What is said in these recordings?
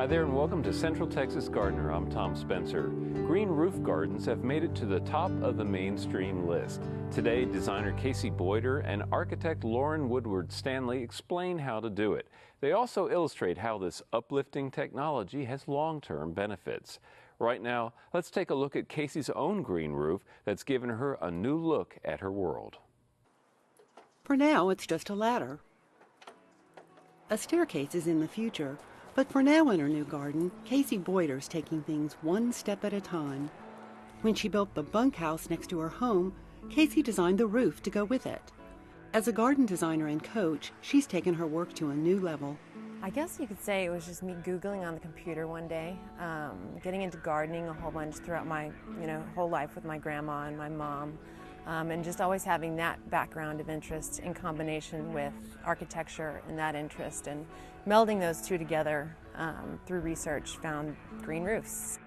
Hi there and welcome to Central Texas Gardener. I'm Tom Spencer. Green roof gardens have made it to the top of the mainstream list. Today, designer Casey Boyter and architect Lauren Woodward Stanley explain how to do it. They also illustrate how this uplifting technology has long-term benefits. Right now, let's take a look at Casey's own green roof that's given her a new look at her world. For now, it's just a ladder. A staircase is in the future. But for now in her new garden, Casey Boyter's taking things one step at a time. When she built the bunkhouse next to her home, Casey designed the roof to go with it. As a garden designer and coach, she's taken her work to a new level. I guess you could say it was just me Googling on the computer one day, getting into gardening a whole bunch throughout my whole life with my grandma and my mom. And just always having that background of interest in combination with architecture and that interest, and melding those two together through research, found green roofs.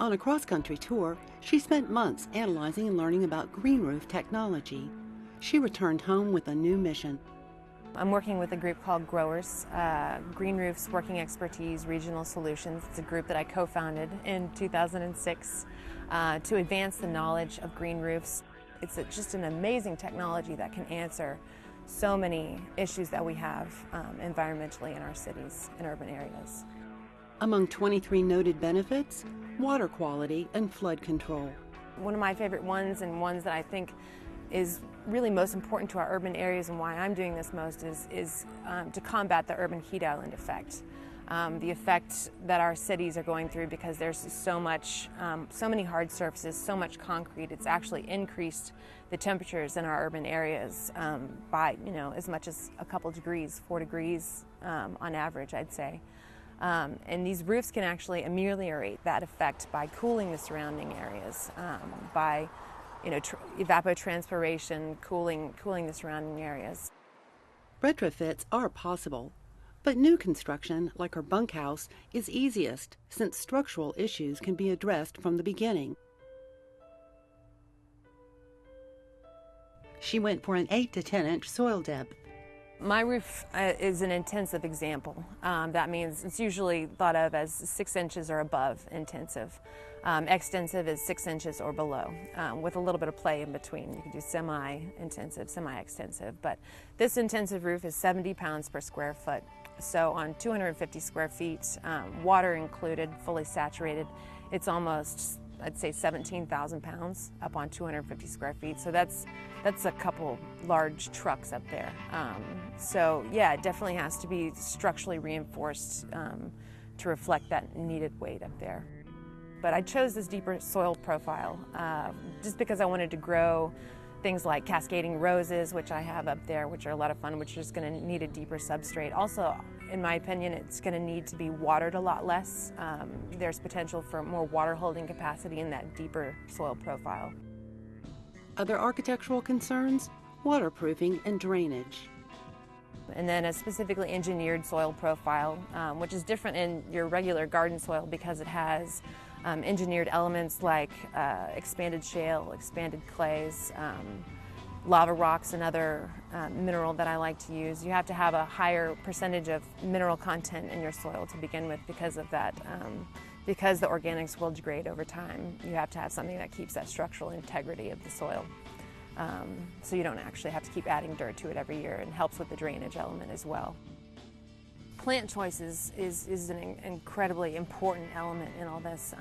On a cross-country tour, she spent months analyzing and learning about green roof technology. She returned home with a new mission. I'm working with a group called Growers, Green Roofs Working Expertise Regional Solutions. It's a group that I co-founded in 2006 to advance the knowledge of green roofs. It's just an amazing technology that can answer so many issues that we have environmentally in our cities and urban areas. Among 23 noted benefits, water quality and flood control. One of my favorite ones, and ones that I think is really most important to our urban areas and why I'm doing this most, is to combat the urban heat island effect. The effect that our cities are going through because there's so many hard surfaces, so much concrete. It's actually increased the temperatures in our urban areas by as much as a couple degrees, 4 degrees on average, I'd say. And these roofs can actually ameliorate that effect by cooling the surrounding areas, by evapotranspiration, cooling the surrounding areas. Retrofits are possible. But new construction, like her bunkhouse, is easiest since structural issues can be addressed from the beginning. She went for an 8 to 10 inch soil depth. My roof is an intensive example. That means it's usually thought of as 6 inches or above intensive. Extensive is 6 inches or below, with a little bit of play in between. You can do semi-intensive, semi-extensive. But this intensive roof is 70 pounds per square foot. So on 250 square feet, water included, fully saturated, it's almost, I'd say, 17,000 pounds up on 250 square feet. So that's a couple large trucks up there. So yeah, it definitely has to be structurally reinforced to reflect that needed weight up there. But I chose this deeper soil profile just because I wanted to grow things like cascading roses, which I have up there, which are a lot of fun, which is going to need a deeper substrate. Also, in my opinion, it's going to need to be watered a lot less. There's potential for more water holding capacity in that deeper soil profile. Other architectural concerns? Waterproofing and drainage. And then a specifically engineered soil profile, which is different in your regular garden soil because it has engineered elements like expanded shale, expanded clays, lava rocks, another mineral that I like to use. You have to have a higher percentage of mineral content in your soil to begin with because of that. Because the organics will degrade over time, you have to have something that keeps that structural integrity of the soil. So you don't actually have to keep adding dirt to it every year, and helps with the drainage element as well. Plant choices is an incredibly important element in all this.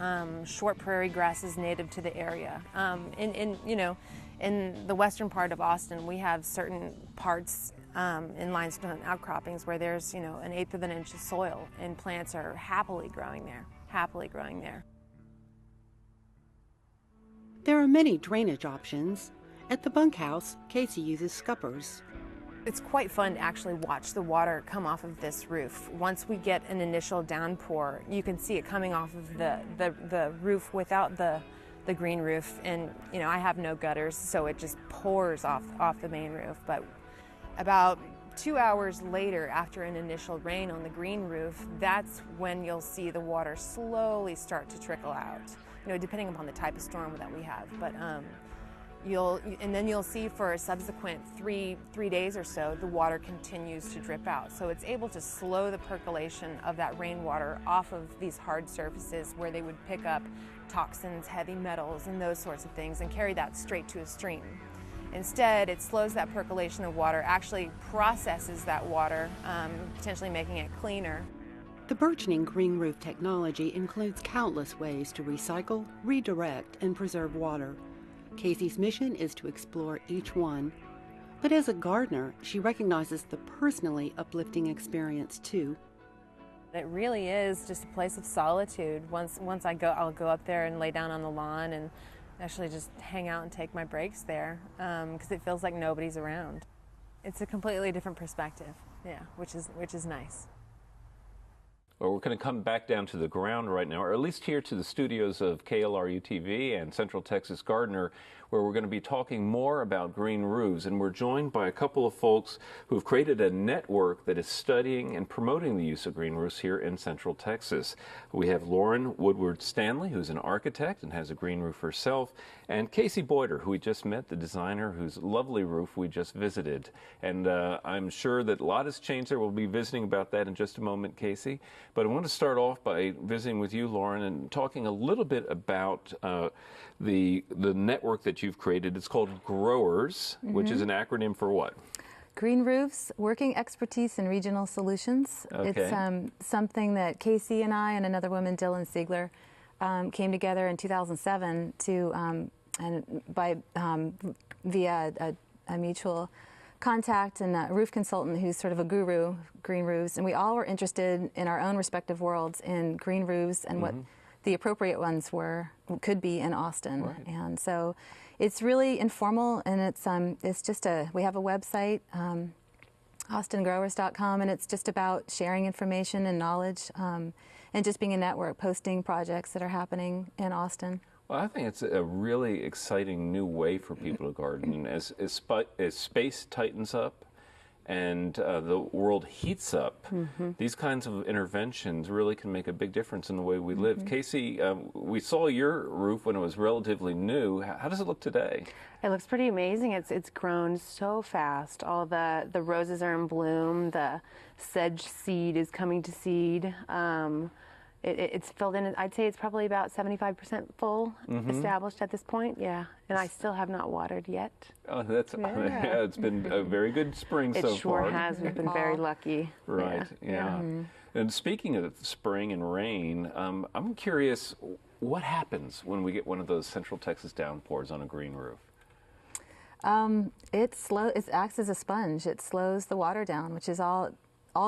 Short prairie grass is native to the area. In the western part of Austin, we have certain parts in limestone outcroppings where there's an 1/8 of an inch of soil, and plants are happily growing there. There are many drainage options. At the bunkhouse, Casey uses scuppers. It's quite fun to actually watch the water come off of this roof. Once we get an initial downpour, you can see it coming off of the roof without the green roof. And I have no gutters, so it just pours off the main roof. But about 2 hours later, after an initial rain on the green roof, that's when you'll see the water slowly start to trickle out, depending upon the type of storm that we have. But and then you'll see for a subsequent three days or so, the water continues to drip out. So it's able to slow the percolation of that rainwater off of these hard surfaces where they would pick up toxins, heavy metals, and those sorts of things, and carry that straight to a stream. Instead, it slows that percolation of water, actually processes that water, potentially making it cleaner. The burgeoning green roof technology includes countless ways to recycle, redirect, and preserve water. Casey's mission is to explore each one. But as a gardener, she recognizes the personally uplifting experience too. It really is just a place of solitude. Once I'll go up there and lay down on the lawn and actually just hang out and take my breaks there, because it feels like nobody's around. It's a completely different perspective, yeah, which is nice. Well, we're going to come back down to the ground right now, or at least here to the studios of KLRU-TV and Central Texas Gardener, where we're going to be talking more about green roofs. And we're joined by a couple of folks who've created a network that is studying and promoting the use of green roofs here in Central Texas. We have Lauren Woodward Stanley, who's an architect and has a green roof herself, and Casey Boyter, who we just met, the designer whose lovely roof we just visited. And I'm sure that a lot has changed there. We'll be visiting about that in just a moment, Casey. But I want to start off by visiting with you, Lauren, and talking a little bit about the network that you've created. It's called GROWERS, which is an acronym for what? Green Roofs, Working Expertise in Regional Solutions. Okay. It's something that Casey and I and another woman, Dylan Siegler, came together in 2007 to, via a mutual contact and a roof consultant who's sort of a guru, green roofs, and we all were interested in our own respective worlds in green roofs and what the appropriate ones could be in Austin. Right. And so it's really informal, and it's just we have a website, austingrowers.com, and it's just about sharing information and knowledge, and just being a network, posting projects that are happening in Austin. Well, I think it's a really exciting new way for people to garden. And as space tightens up and the world heats up, these kinds of interventions really can make a big difference in the way we live. Casey, we saw your roof when it was relatively new. How does it look today? It looks pretty amazing. It's grown so fast. All the roses are in bloom. The sedge seed is coming to seed. It's filled in. I'd say it's probably about 75% full, established at this point. Yeah, and I still have not watered yet. Oh, that's yeah. It's been a very good spring so far. It sure has. We've been very lucky. Right. Yeah. And speaking of spring and rain, I'm curious, what happens when we get one of those Central Texas downpours on a green roof? It acts as a sponge. It slows the water down, which is all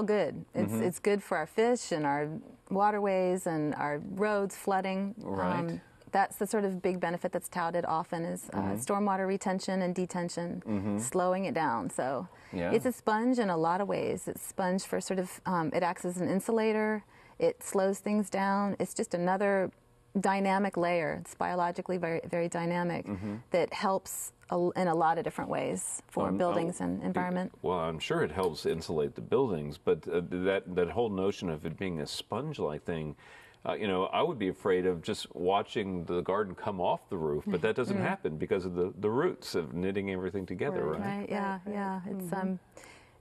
good. It's good for our fish and our waterways and our roads flooding. Right. That's the sort of big benefit that's touted often is stormwater retention and detention, slowing it down. So it's a sponge in a lot of ways. It's a sponge for sort of, it acts as an insulator. It slows things down. It's just another dynamic layer. It's biologically very, very dynamic that helps in a lot of different ways for buildings and environment. Well, I'm sure it helps insulate the buildings, but that whole notion of it being a sponge-like thing, I would be afraid of just watching the garden come off the roof, but that doesn't happen because of the roots of knitting everything together, right? Yeah.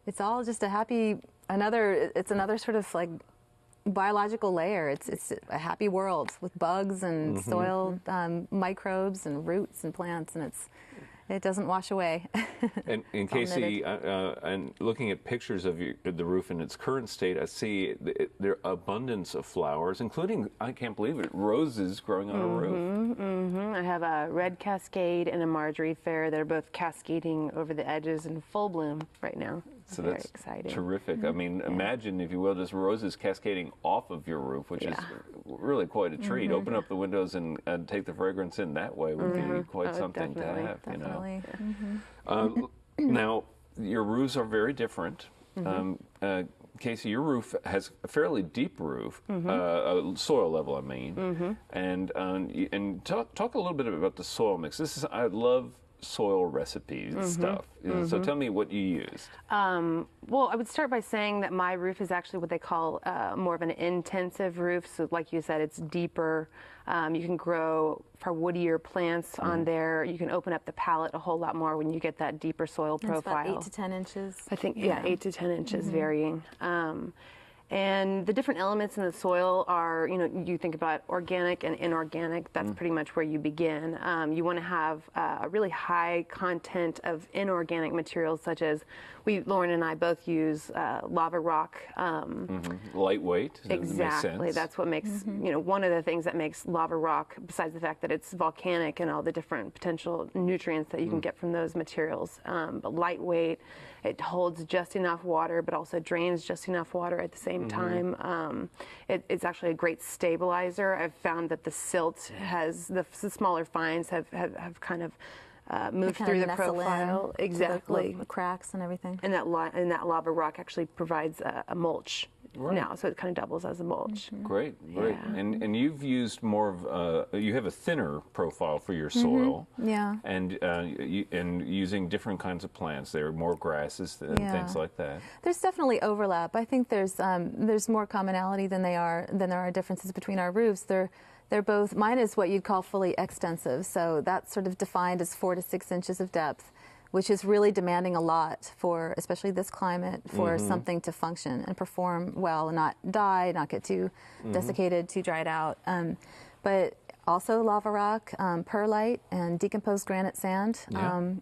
It's all just it's another sort of like biological layer. It's a happy world with bugs and soil microbes and roots and plants, and it doesn't wash away. And Casey, and looking at pictures of the roof in its current state, I see there abundance of flowers, including, I can't believe it, roses growing on a roof. I have a red cascade and a Marjorie Fair. They're both cascading over the edges in full bloom right now. So very that's exciting. Terrific. I mean, imagine, if you will, just roses cascading off of your roof, which is really quite a treat. Open up the windows and take the fragrance in that way would be quite something to have. Definitely. Now, your roofs are very different. Casey, your roof has a fairly deep roof, soil level, I mean. And talk a little bit about the soil mix. I love soil recipe stuff. So tell me what you used. Well, I would start by saying that my roof is actually what they call more of an intensive roof. So like you said, it's deeper. You can grow far woodier plants on there. You can open up the palette a whole lot more when you get that deeper soil profile. It's about 8 to 10 inches. I think, yeah, 8 to 10 inches varying. And the different elements in the soil are, you think about organic and inorganic. That's pretty much where you begin. You want to have a really high content of inorganic materials, such as Lauren and I both use lava rock. Lightweight. Exactly. Makes sense. That's what makes, one of the things that makes lava rock, besides the fact that it's volcanic and all the different potential nutrients that you can get from those materials. But lightweight, it holds just enough water, but also drains just enough water at the same time. It's actually a great stabilizer. I've found that the silt has, the smaller fines have kind of moved through the profile. Exactly. The cracks and everything. And that lava rock actually provides a mulch now, so it kind of doubles as a mulch. Great. Yeah. And you've used more of, you have a thinner profile for your soil. Yeah. And using different kinds of plants. There are more grasses and things like that. There's definitely overlap. I think there's more commonality than there are differences between our roofs. They're both, mine is what you'd call fully extensive, so that's sort of defined as 4 to 6 inches of depth, which is really demanding a lot for, especially this climate, for something to function and perform well and not die, not get too desiccated, too dried out. But also lava rock, perlite, and decomposed granite sand, and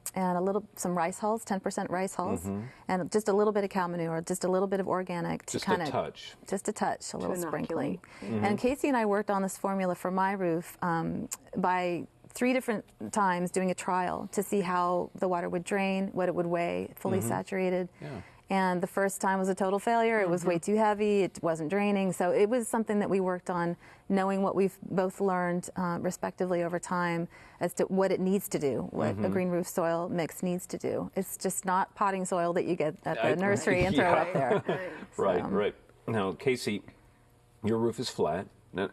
some rice hulls, 10% rice hulls, and just a little bit of cow manure, just a little bit of organic. Just a touch. Just a touch, a little sprinkling. Mm-hmm. And Casey and I worked on this formula for my roof by 3 different times doing a trial to see how the water would drain, what it would weigh, fully saturated. Yeah. And the first time was a total failure. It was way too heavy. It wasn't draining. So it was something that we worked on, knowing what we've both learned respectively over time as to what it needs to do, what a green roof soil mix needs to do. It's just not potting soil that you get at the nursery and throw up there. Right. Now, Casey, your roof is flat,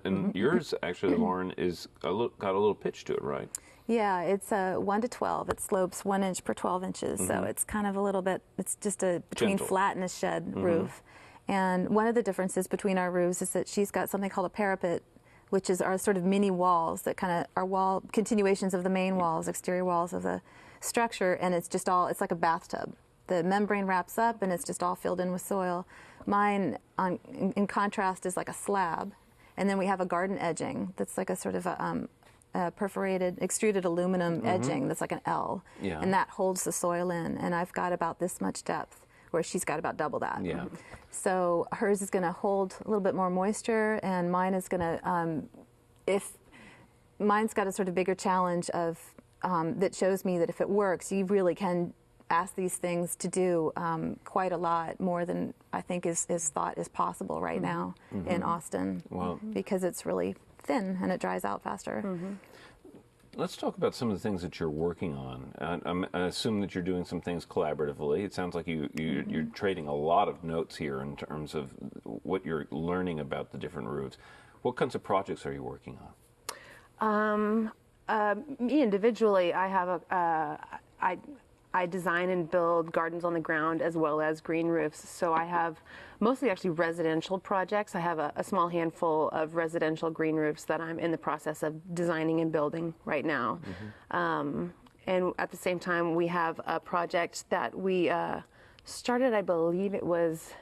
and yours actually, Lauren, is got a little pitch to it, right? Yeah, it's 1 to 12. It slopes 1 inch per 12 inches, so it's kind of a little bit, it's just a between gentle. flat and a shed roof. And one of the differences between our roofs is that she's got something called a parapet, which is our sort of mini walls that kind of are wall continuations of the main walls, exterior walls of the structure, and it's just all, it's like a bathtub. The membrane wraps up and it's just all filled in with soil. Mine, in contrast, is like a slab, and then we have a garden edging that's like a sort of a perforated, extruded aluminum edging that's like an L, and that holds the soil in. And I've got about this much depth, where she's got about double that. Yeah. So hers is going to hold a little bit more moisture, and mine is going to, mine's got a sort of bigger challenge of that shows me that if it works, you really can ask these things to do quite a lot more than I think is thought is possible right now in Austin, because it's really thin and it dries out faster. Let's talk about some of the things that you're working on. I assume that you're doing some things collaboratively. It sounds like you're trading a lot of notes here in terms of what you're learning about the different roofs. What kinds of projects are you working on? Me individually, I have I design and build gardens on the ground as well as green roofs. So I have mostly actually residential projects. I have a small handful of residential green roofs that I'm in the process of designing and building right now. And at the same time, we have a project that we started, I believe it was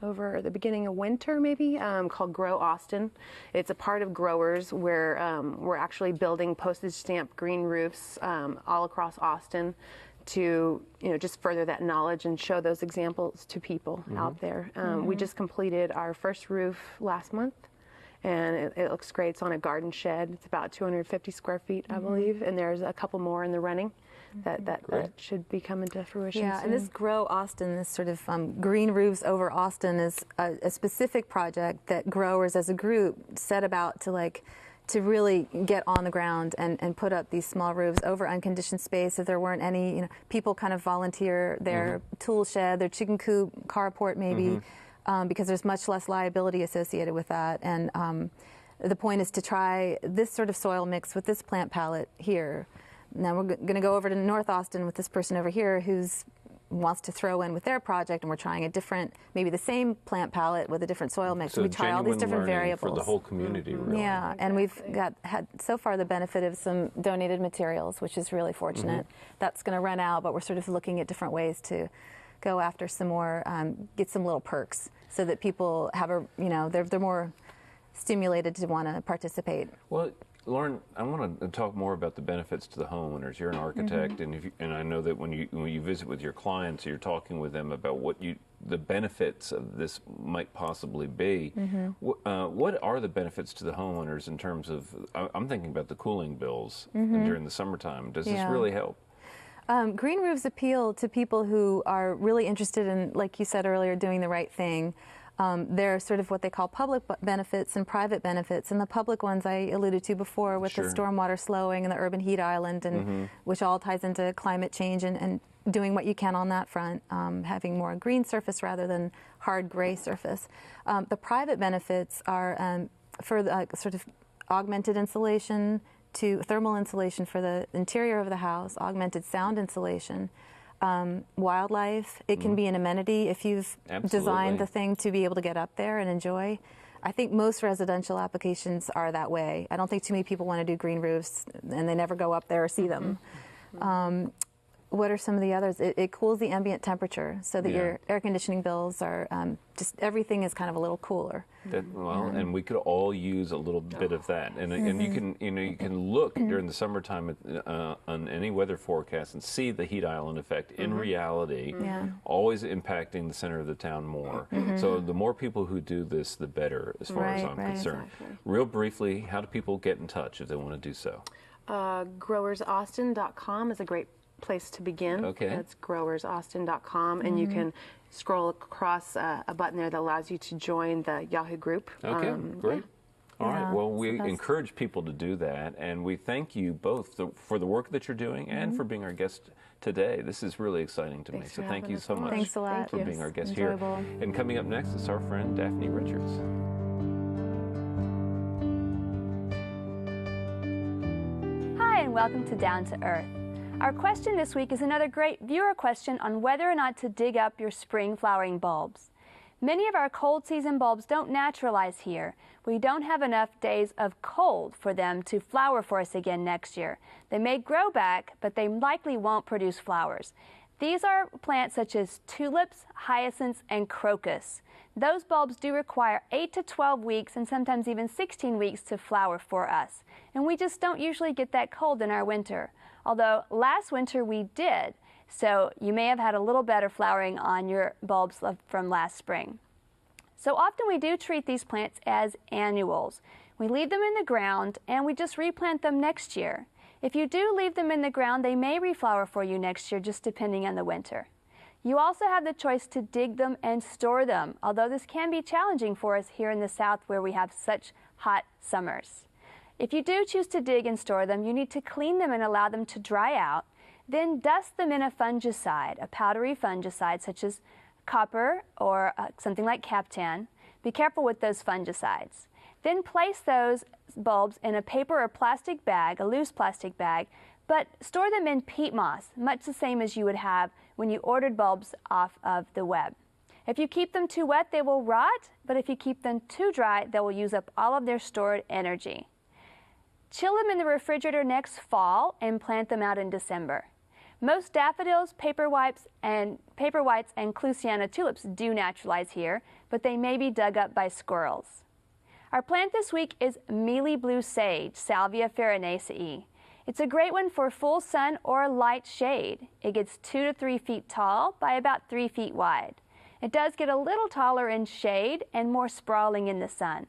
over the beginning of winter maybe, called Grow Austin. It's a part of Growers where we're actually building postage stamp green roofs all across Austin to just further that knowledge and show those examples to people out there. We just completed our first roof last month, and it looks great. It's on a garden shed. It's about 250 square feet, I believe, and there's a couple more in the running that should be coming to fruition soon. And this Grow Austin, this sort of green roofs over Austin, is a specific project that growers as a group set about to really get on the ground and put up these small roofs over unconditioned space. If there weren't any, people kind of volunteer their tool shed, their chicken coop, carport maybe, because there's much less liability associated with that. And the point is to try this sort of soil mix with this plant palette here, Now we're going to go over to North Austin with this person over here who's wants to throw in with their project, and we're trying a different, maybe the same plant palette with a different soil mix. So we try all these different variables for the whole community, really. Yeah, and we've had so far the benefit of some donated materials, which is really fortunate. That's going to run out, but we're sort of looking at different ways to go after some more, get some little perks, so that people have a, they're more stimulated to want to participate. Well, Lauren, I want to talk more about the benefits to the homeowners. You're an architect, and I know that when you visit with your clients, you're talking with them about the benefits of this might possibly be. What are the benefits to the homeowners in terms of? I'm thinking about the cooling bills during the summertime. Does this really help? Green roofs appeal to people who are really interested in, like you said earlier, doing the right thing. They're sort of what they call public benefits and private benefits, and the public ones I alluded to before with the stormwater slowing and the urban heat island, and which all ties into climate change and doing what you can on that front, having more green surface rather than hard gray surface. The private benefits are for the, sort of augmented insulation, to thermal insulation for the interior of the house, augmented sound insulation. Wildlife, it can be an amenity if you've designed the thing to be able to get up there and enjoy. I think most residential applications are that way. I don't think too many people want to do green roofs and they never go up there or see them. What are some of the others? It cools the ambient temperature so that your air conditioning bills are just everything is kind of a little cooler. And we could all use a little bit of that. And you can look during the summertime on any weather forecast and see the heat island effect in reality, always impacting the center of the town more. So the more people who do this, the better, as far as I'm concerned. Exactly. Real briefly, how do people get in touch if they want to do so? Growersaustin.com is a great place to begin. Okay. That's growersaustin.com, and you can scroll across a button there that allows you to join the Yahoo group. Okay, great. All right, well, we encourage people to do that, and we thank you both for the work that you're doing and for being our guest today. This is really exciting to me, so thank you so much. Thanks a lot for being our guest Enjoyable. here. And coming up next is our friend Daphne Richards. Hi, and welcome to Down to Earth. Our question this week is another great viewer question on whether or not to dig up your spring flowering bulbs. Many of our cold season bulbs don't naturalize here. We don't have enough days of cold for them to flower for us again next year. They may grow back, but they likely won't produce flowers. These are plants such as tulips, hyacinths, and crocus. Those bulbs do require 8 to 12 weeks and sometimes even 16 weeks to flower for us. And we just don't usually get that cold in our winter. Although last winter we did, so you may have had a little better flowering on your bulbs from last spring. So often we do treat these plants as annuals. We leave them in the ground and we just replant them next year. If you do leave them in the ground, they may reflower for you next year, just depending on the winter. You also have the choice to dig them and store them, although this can be challenging for us here in the South where we have such hot summers. If you do choose to dig and store them, you need to clean them and allow them to dry out. Then dust them in a fungicide, a powdery fungicide such as copper or something like Captan. Be careful with those fungicides. Then place those bulbs in a paper or plastic bag, a loose plastic bag, but store them in peat moss, much the same as you would have when you ordered bulbs off of the web. If you keep them too wet, they will rot, but if you keep them too dry, they will use up all of their stored energy. Chill them in the refrigerator next fall and plant them out in December. Most daffodils, paper whites, and Clusiana tulips do naturalize here, but they may be dug up by squirrels. Our plant this week is mealy blue sage, Salvia farinaceae. It's a great one for full sun or light shade. It gets 2 to 3 feet tall by about 3 feet wide. It does get a little taller in shade and more sprawling in the sun.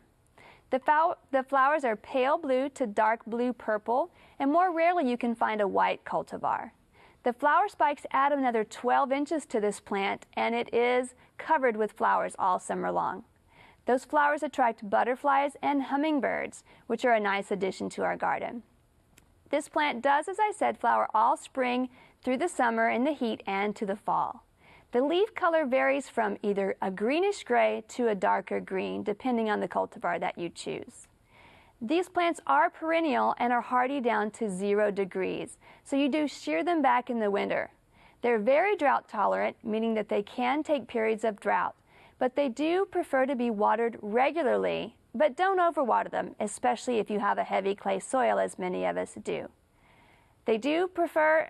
The flowers are pale blue to dark blue purple, and more rarely you can find a white cultivar. The flower spikes add another 12 inches to this plant, and it is covered with flowers all summer long. Those flowers attract butterflies and hummingbirds, which are a nice addition to our garden. This plant does, as I said, flower all spring through the summer in the heat and to the fall. The leaf color varies from either a greenish gray to a darker green, depending on the cultivar that you choose. These plants are perennial and are hardy down to 0 degrees, so you do shear them back in the winter. They're very drought tolerant, meaning that they can take periods of drought, but they do prefer to be watered regularly, but don't overwater them, especially if you have a heavy clay soil, as many of us do. They do prefer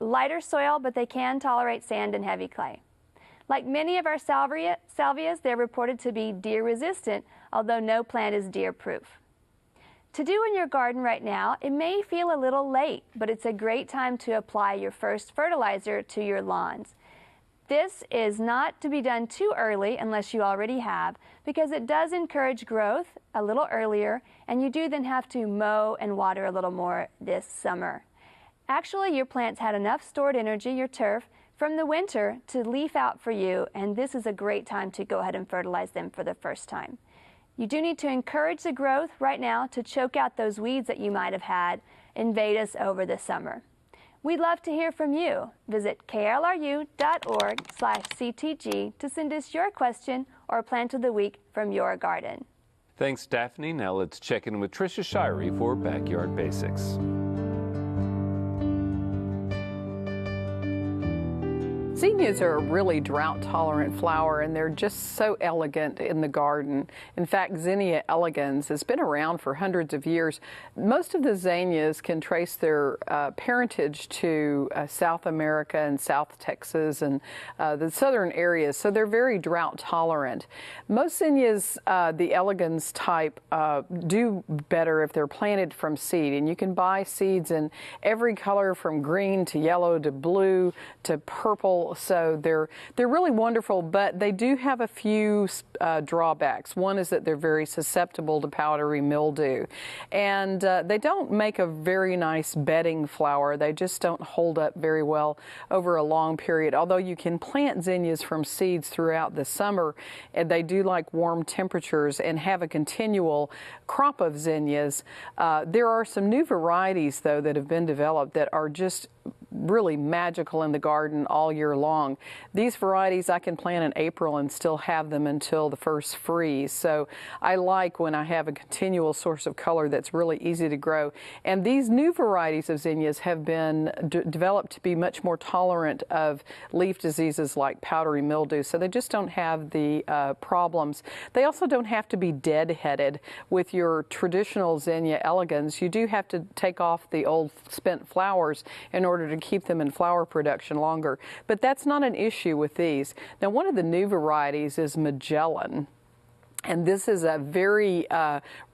lighter soil, but they can tolerate sand and heavy clay. Like many of our salvias, they're reported to be deer resistant, although no plant is deer proof. To do in your garden right now, it may feel a little late, but it's a great time to apply your first fertilizer to your lawns. This is not to be done too early unless you already have, because it does encourage growth a little earlier, and you do then have to mow and water a little more this summer. Actually, your plants had enough stored energy, your turf, from the winter to leaf out for you, and this is a great time to go ahead and fertilize them for the first time. You do need to encourage the growth right now to choke out those weeds that you might have had invade us over the summer. We'd love to hear from you. Visit klru.org/CTG to send us your question or plant of the week from your garden. Thanks, Daphne. Now let's check in with Trisha Shirey for Backyard Basics. Zinnias are a really drought-tolerant flower, and they're just so elegant in the garden. In fact, Zinnia elegans has been around for hundreds of years. Most of the zinnias can trace their parentage to South America and South Texas and the southern areas, so they're very drought-tolerant. Most zinnias, the elegans type, do better if they're planted from seed, and you can buy seeds in every color from green to yellow to blue to purple. So they're really wonderful, but they do have a few drawbacks. One is that they're very susceptible to powdery mildew, and they don't make a very nice bedding flower. They just don't hold up very well over a long period. Although you can plant zinnias from seeds throughout the summer, and they do like warm temperatures and have a continual crop of zinnias. There are some new varieties, though, that have been developed that are just really magical in the garden all year long. These varieties I can plant in April and still have them until the first freeze. So I like when I have a continual source of color that's really easy to grow. And these new varieties of zinnias have been developed to be much more tolerant of leaf diseases like powdery mildew. So they just don't have the problems. They also don't have to be dead-headed. With your traditional Zinnia elegans, you do have to take off the old spent flowers in order to keep them in flower production longer. But that's not an issue with these. Now, one of the new varieties is Magellan. And this is a very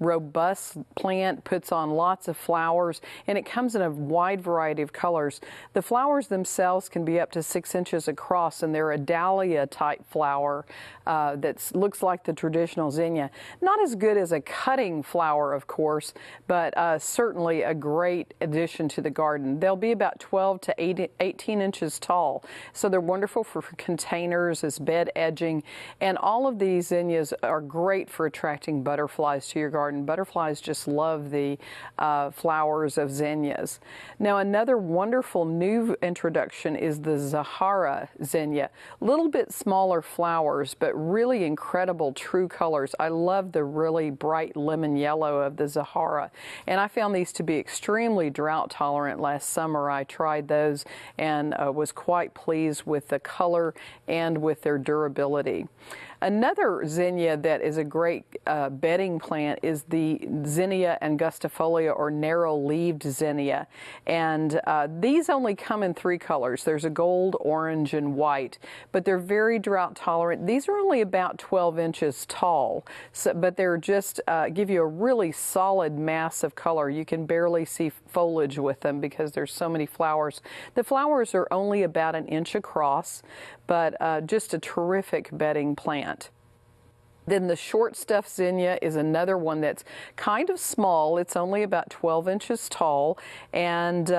robust plant, puts on lots of flowers, and it comes in a wide variety of colors. The flowers themselves can be up to 6 inches across, and they're a dahlia-type flower that looks like the traditional zinnia. Not as good as a cutting flower, of course, but certainly a great addition to the garden. They'll be about 12 to 18 inches tall, so they're wonderful for containers as bed edging, and all of these zinnias are great for attracting butterflies to your garden. Butterflies just love the flowers of zinnias. Now, another wonderful new introduction is the Zahara zinnia. A little bit smaller flowers, but really incredible true colors. I love the really bright lemon yellow of the Zahara, and I found these to be extremely drought tolerant last summer. I tried those and was quite pleased with the color and with their durability. Another zinnia that is a great bedding plant is the Zinnia angustifolia, or narrow-leaved zinnia. And these only come in 3 colors. There's a gold, orange, and white, but they're very drought tolerant. These are only about 12 inches tall, but they're just give you a really solid mass of color. You can barely see foliage with them because there's so many flowers. The flowers are only about 1 inch across, but just a terrific bedding plant. Then the short stuff zinnia is another one that's kind of small. It's only about 12 inches tall, and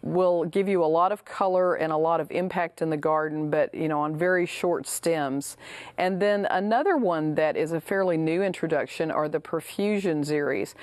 will give you a lot of color and a lot of impact in the garden, but on very short stems. And then another one that is a fairly new introduction are the Profusion series.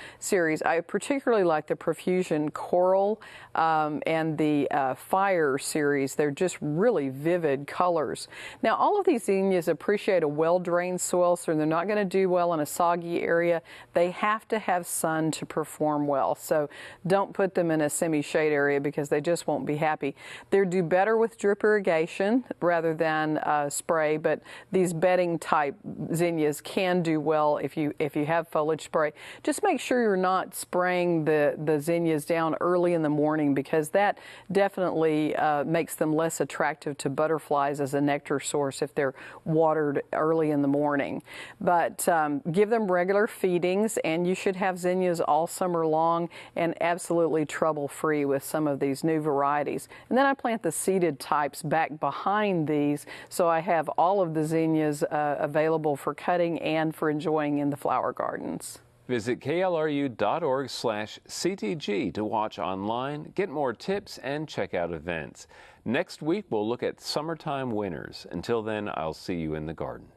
I particularly like the Profusion Coral and the Fire series. They're just really vivid colors. Now, all of these zinnias appreciate a well-drained soil, so moisture. They're not going to do well in a soggy area. They have to have sun to perform well. So don't put them in a semi-shade area because they just won't be happy. They do better with drip irrigation rather than spray, but these bedding type zinnias can do well if you have foliage spray. Just make sure you're not spraying the zinnias down early in the morning because that definitely makes them less attractive to butterflies as a nectar source if they're watered early in the morning. But give them regular feedings, and you should have zinnias all summer long and absolutely trouble-free with some of these new varieties. And then I plant the seeded types back behind these, so I have all of the zinnias available for cutting and for enjoying in the flower gardens. Visit klru.org/CTG to watch online, get more tips, and check out events. Next week, we'll look at summertime winners. Until then, I'll see you in the garden.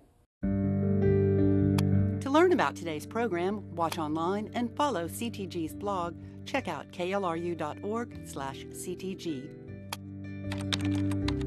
To learn about today's program, watch online, and follow CTG's blog, check out klru.org/CTG.